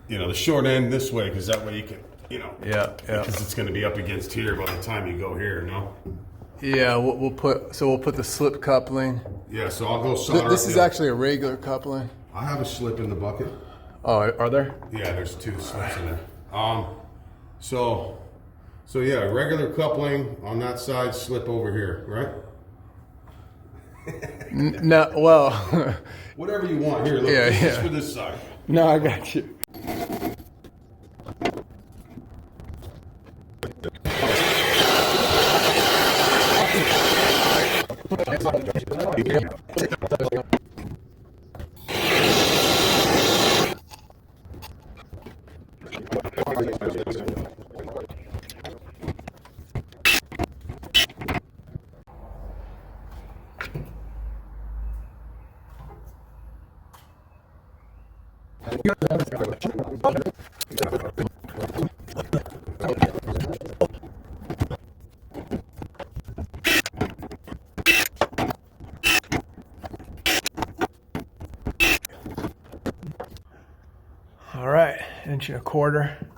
you know, the short end this way, because that way you can, you know, yeah. because it's going to be up against here by the time you go here, no? Yeah, we'll put the slip coupling. Yeah, so I'll go solder. This is actually a regular coupling. I have a slip in the bucket. Oh, are there? Yeah, there's 2 slips in there. So yeah, regular coupling on that side, slip over here, right? No, well. Whatever you want. Here, look, this is for this side. No, I got you. All right, 1.25 inches.